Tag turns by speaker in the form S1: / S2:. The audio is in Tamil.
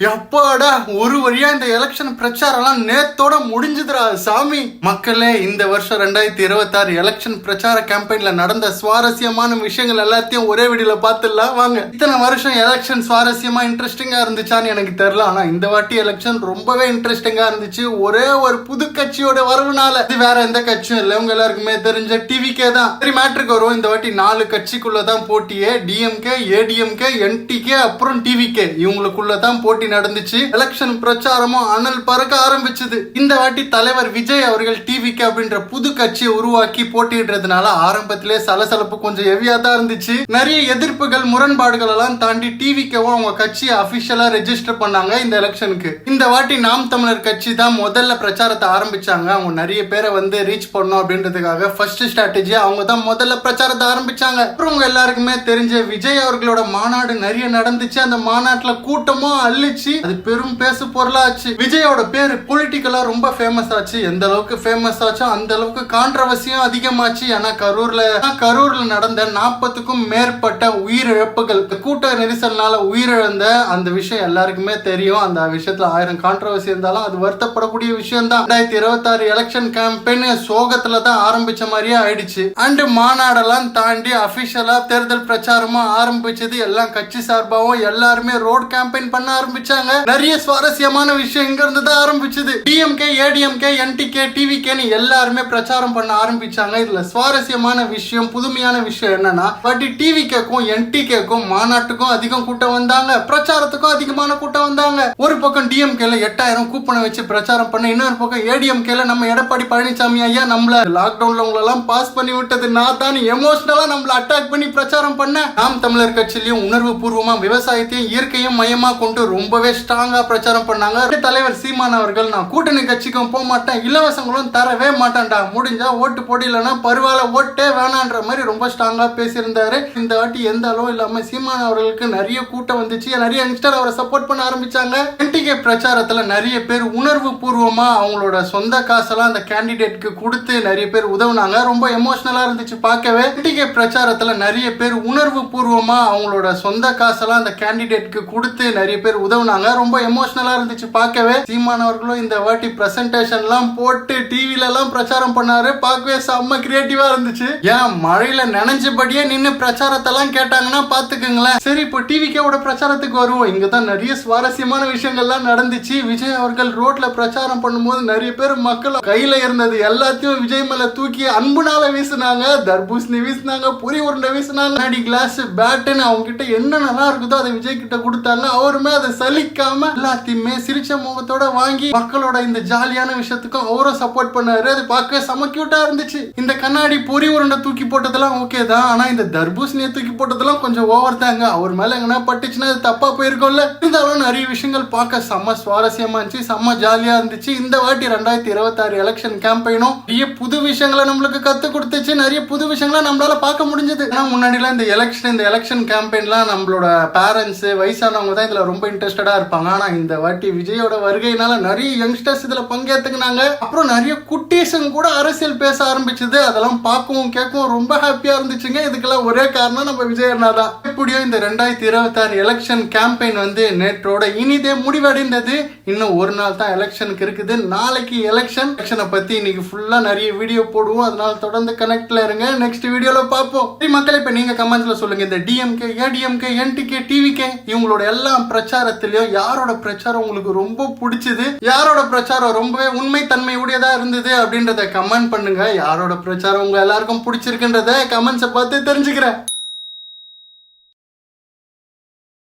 S1: எப்பாடா ஒரு வழியா இந்த எலெக்ஷன் பிரச்சாரம் நேத்தோட முடிஞ்சுதுரா சாமி. மக்களே, இந்த வருஷம் 2026 எலெக்ஷன் பிரச்சார கேம்பெயின்ல நடந்த சுவாரஸ்யமான விஷயங்கள் எல்லாத்தையும் ஒரே வீடியோல பார்த்துடலாம் வாங்க. இத்தனை வருஷம் எலெக்ஷன் சுவாரஸ்யமா இன்ட்ரெஸ்டிங்கா இருந்துச்சான்னு எனக்கு தெரியல. ஆனா இந்த வாட்டி எலெக்ஷன் ரொம்பவே இன்ட்ரெஸ்டிங்கா இருந்துச்சு. ஒரே ஒரு புது கட்சியோட வரவுனால. இது வேற எந்த கட்சியும் இல்லை, உங்க எல்லாருக்குமே தெரிஞ்ச டிவிகே தான். சரி, மேட்ருக்கு வருவோம். இந்த வாட்டி 4 கட்சிக்குள்ளதான் போட்டியே. டிஎம்கே, ஏடிஎம்கே, என்டிகே, அப்புறம் டிவிகே இவங்களுக்குள்ளதான் போட்டி நடந்துச்சு. எலெக்ஷன் பிரச்சாரமும் அனல் பறக்க ஆரம்பிச்சது. இந்த வாட்டி தலைவர் விஜய் அவர்கள் டிவிகே அப்படின்ற புது கட்சியை உருவாக்கி போட்டியிடுறதுனால ஆரம்பத்திலே சலசலப்பு கொஞ்சம் ஹெவியா தான் இருந்துச்சு. நிறைய எதிர்ப்புகள், முரண்பாடுகள் எல்லாம் தாண்டி டிவிகேவும் அவங்க கட்சியை அபிஷியலா ரெஜிஸ்டர் பண்ணாங்க இந்த எலெக்ஷனுக்கு. இந்த வாட்டி நாம் தமிழர் கட்சி தான் முதல்ல பிரச்சாரத்தை ஆரம்பிச்சாங்க. அவங்க நிறைய பேரை ரீச் பண்ணும் அப்படின்றதுக்காக ஃபர்ஸ்ட் ஸ்ட்ராட்டஜியா அவங்க தான் முதல்ல பிரச்சாரத்தை ஆரம்பிச்சாங்க. அப்புறம் உங்க எல்லாருக்குமே தெரிஞ்ச விஜய் அவர்களோட மாநாடு நிறைய நடந்துச்சு. அந்த மாநாட்டுல கூட்டமும் அள்ளிச்சு. அது பெரும் பேசு பொருளாச்சு. விஜயோட பேரு பொலிட்டிக்கலா ரொம்ப ஃபேமஸ் ஆச்சு. எந்த அளவுக்கு ஃபேமஸ் ஆச்சோ அந்த அளவுக்கு கான்ட்ரவர்சியும் அதிகமாச்சு. ஏன்னா கரூர்ல நடந்த 40க்கும் மேற்பட்ட உயிரிழப்புகள், கூட்ட நெரிசல்னால உயிரிழந்த அந்த விஷயம் எல்லாருக்குமே தெரியும். அந்த விஷயத்துல 1000 கான்ட்ரவர்சி இருந்தாலும் அது வருத்தப்படக்கூடிய விஷயம் தான். 2026 எலெக்ஷன் கேம்பெயின் சோகத்துல தான் ஆரம்பிச்ச மாதிரியே ஆயிடுச்சு. அண்ட் மாநாடெல்லாம் தாண்டி அபிஷியலா தேர்தல் பிரச்சாரமா ஆரம்பிச்சது. எல்லாம் கட்சி சார்பாவும் எல்லாருமே ரோட் கேம்பெயின் பண்ண ஆரம்பிச்சாங்க. நிறைய சுவாரஸ்யமான விஷயம் இங்க இருந்து தான் ஆரம்பிச்சது. டிஎம்கே, ஏடிஎம்கே, என்டிகே, டிவிகேன்னு எல்லாருமே பிரச்சாரம் பண்ண ஆரம்பிச்சாங்க. இதுல சுவாரஸ்யமான விஷயம், புதுமையான விஷயம் என்னன்னா, பட் டிவிகேக்கும் என்டிகேக்கும் மாநாட்டுக்கும் அதிகம் கூட்டம் வந்தாங்க, பிரச்சாரத்துக்கும் அதிகமான கூட்டம் வந்தாங்க. ஒரு பக்கம் டிஎம்கேல 8000 கூப்பனை வச்சு பிரச்சாரம் பண்ண, இன்னொரு பக்கம் ஏடிஎம்கேல நம்ம எடப்பாடி பழனிசாமி ஐயா நம்மள லாக்டவுன்ல உங்களெல்லாம் பாஸ் பண்ணி விட்டது நான் தான் எமோஷனலா நம்மள அட்டாக் பண்ணி பிரச்சாரம் பண்ண. நாம் தமிழர் கட்சியிலையும் உணர்வு பூர்வமா விவசாயத்தையும் இயற்கையும் மையமா கொண்டு ரொம்பவே ஸ்ட்ராங்கா பிரச்சாரம் பண்ணாங்க. தலைவர் சீமான் அவர்கள், நான் கூட்டணி கட்சிக்கும் போக மாட்டேன், இலவசங்களும் தரவே மாட்டேன்டா, முடிஞ்சா ஓட்டு போடலன்னா பரவாயில்ல, ஓட்டே வேணான்ற மாதிரி ரொம்ப ஸ்ட்ராங்கா பேசியிருந்தாரு. இந்த வாட்டி எந்த அளவும் இல்லாம சீமான் அவர்களுக்கு நிறைய கூட்டம் வந்துச்சு. நிறைய யங்ஸ்டர் அவரை சப்போர்ட் பண்ண ஆரம்பிச்சாங்க. என்டிகே பிரச்சாரத்துல நிறைய பேர் உணர்வு பூர்வமா அவங்களோட சொந்த காசெல்லாம் அந்த கேண்டிடேட்க்கு கொடுத்து நிறைய பேர் உதவுனாங்க. ரொம்ப எமோஷனலா இருந்துச்சு பார்க்கவே. என்டிகே பிரச்சாரத்துல நிறைய பேர் உணர்வு பூர்வமா அவங்களோட சொந்த காசெல்லாம் அந்த கேண்டிடேட்க்கு கொடுத்து நிறைய பேர் உதவுனாங்க. ரொம்ப எமோஷனலா இருந்துச்சு பார்க்கவே. சீமான் அவர்களும் இந்த வாட்டி பிரசன்டேஷன் எல்லாம் போட்டு டிவில எல்லாம் பிரச்சாரம் பண்ணாரு. பார்க்கவே செம்ம கிரியேட்டிவா இருந்துச்சு. ஏன் மழையில நனைஞ்சபடியே நின்று பிரச்சாரத்தை எல்லாம் கேட்டாங்கன்னா பாத்துக்கங்களேன். சரி, இப்போ டிவிகேவோட பிரச்சாரத்துக்கு வருவோம். இங்கதான் நிறைய சுவாரஸ்யமான விஷயங்கள்லாம் நடந்துச்சு. விஜய் அவர்கள் ரோட்ல பிரச்சாரம் பண்ணும்போது நிறைய பேர் மக்கள் கையில இருந்தது எல்லாத்தையும் விஜய் மேல தூக்கி அன்புனால வீசினாங்க. தர்பூசணி வீசினாங்க, பொறி உருண்டை வீசினாங்க, கிளாஸ், பேட்டுன்னு அவங்க கிட்ட என்ன நல்லா இருக்குதோ அதை விஜய் கிட்ட கொடுத்தாங்க. அவருமே அதை சலிக்காம எல்லாத்தையுமே சிரிச்ச முகத்தோட வாங்கி மக்களோட இந்த ஜாலியான விஷயத்துக்கும் அவரும் சப்போர்ட் பண்ணாரு. அது பார்க்க செம கியூட்டா இருந்துச்சு. இந்த கண்ணாடி பொறி உருண்டை தூக்கி போட்டதெல்லாம் ஓகே தான், ஆனா இந்த தர்பூசணியை தூக்கி போட்டதெல்லாம் கொஞ்சம் ஓவர் தாங்க. அவர் மேல எங்கன்னா பட்டுச்சுன்னா அது தப்பா போயிருக்கோம்ல. இருந்தாலும் நிறைய விஷயங்கள் பார்க்க செம்ம சுவாரஸ்யமா இருந்துச்சு, செம்ம ஜாலியா இருந்துச்சு. இந்த வாட்டி 2026 எலெக்ஷன் கேம்பெயினும் நிறைய புது விஷயங்களை நம்மளுக்கு கத்து கொடுத்துச்சு. நிறைய புது விஷயங்களை நம்மளால பார்க்க முடிஞ்சது. ஏன்னா முன்னாடிலாம் இந்த எலெக்ஷன் கேம்பெயின்லாம் நம்மளோட பேரண்ட்ஸ், வயசானவங்க தான் இதுல ரொம்ப இன்ட்ரெஸ்டடா இருப்பாங்க. ஆனா இந்த வாட்டி விஜயோட வருகையினால நிறைய யங்ஸ்டர்ஸ் இதுல பங்கேற்றுக்கினாங்க. அப்புறம் நிறைய குட்டீஸுங்க கூட அரசியல் பேச ஆரம்பிச்சது. அதெல்லாம் பார்க்கவும் கேட்கவும் ரொம்ப ஹாப்பியா இருந்துச்சுங்க. இதுக்கெல்லாம் ஒரே காரணம் நம்ம விஜய் அண்ணா தான். எப்படியோ இந்த 2026 எலெக்ஷன் கேம்பெயின் நேற்றோட இனிதே முடிவடைந்தது. இன்னும் ஒரு நாள் தான் எலெக்ஷனுக்கு இருக்குது. நாளைக்கு எலெக்ஷனை பத்தி இன்னைக்கு ஃபுல்லா நிறைய வீடியோ போடுவோம். அதனால தொடர்ந்து கனெக்ட்ல இருங்க. நெக்ஸ்ட் வீடியோல பார்ப்போம். மக்கள், இப்ப நீங்க கமெண்ட்ஸ்ல சொல்லுங்க, இந்த டிஎம்கே, ஏடிஎம்கே, என்டிகே, டிவிகே இவங்களோட எல்லா பிரச்சாரத்திலயும் யாரோட பிரச்சாரம் உங்களுக்கு ரொம்ப பிடிச்சது, யாரோட பிரச்சாரம் ரொம்பவே உண்மை தன்மை உடையதா இருந்தது அப்படின்றத கமெண்ட் பண்ணுங்க. யாரோட பிரச்சாரம் உங்க எல்லாருக்கும் பிடிச்சிருக்குன்றத கமெண்ட்ஸை பார்த்து தெரிஞ்சுக்கிறேன்.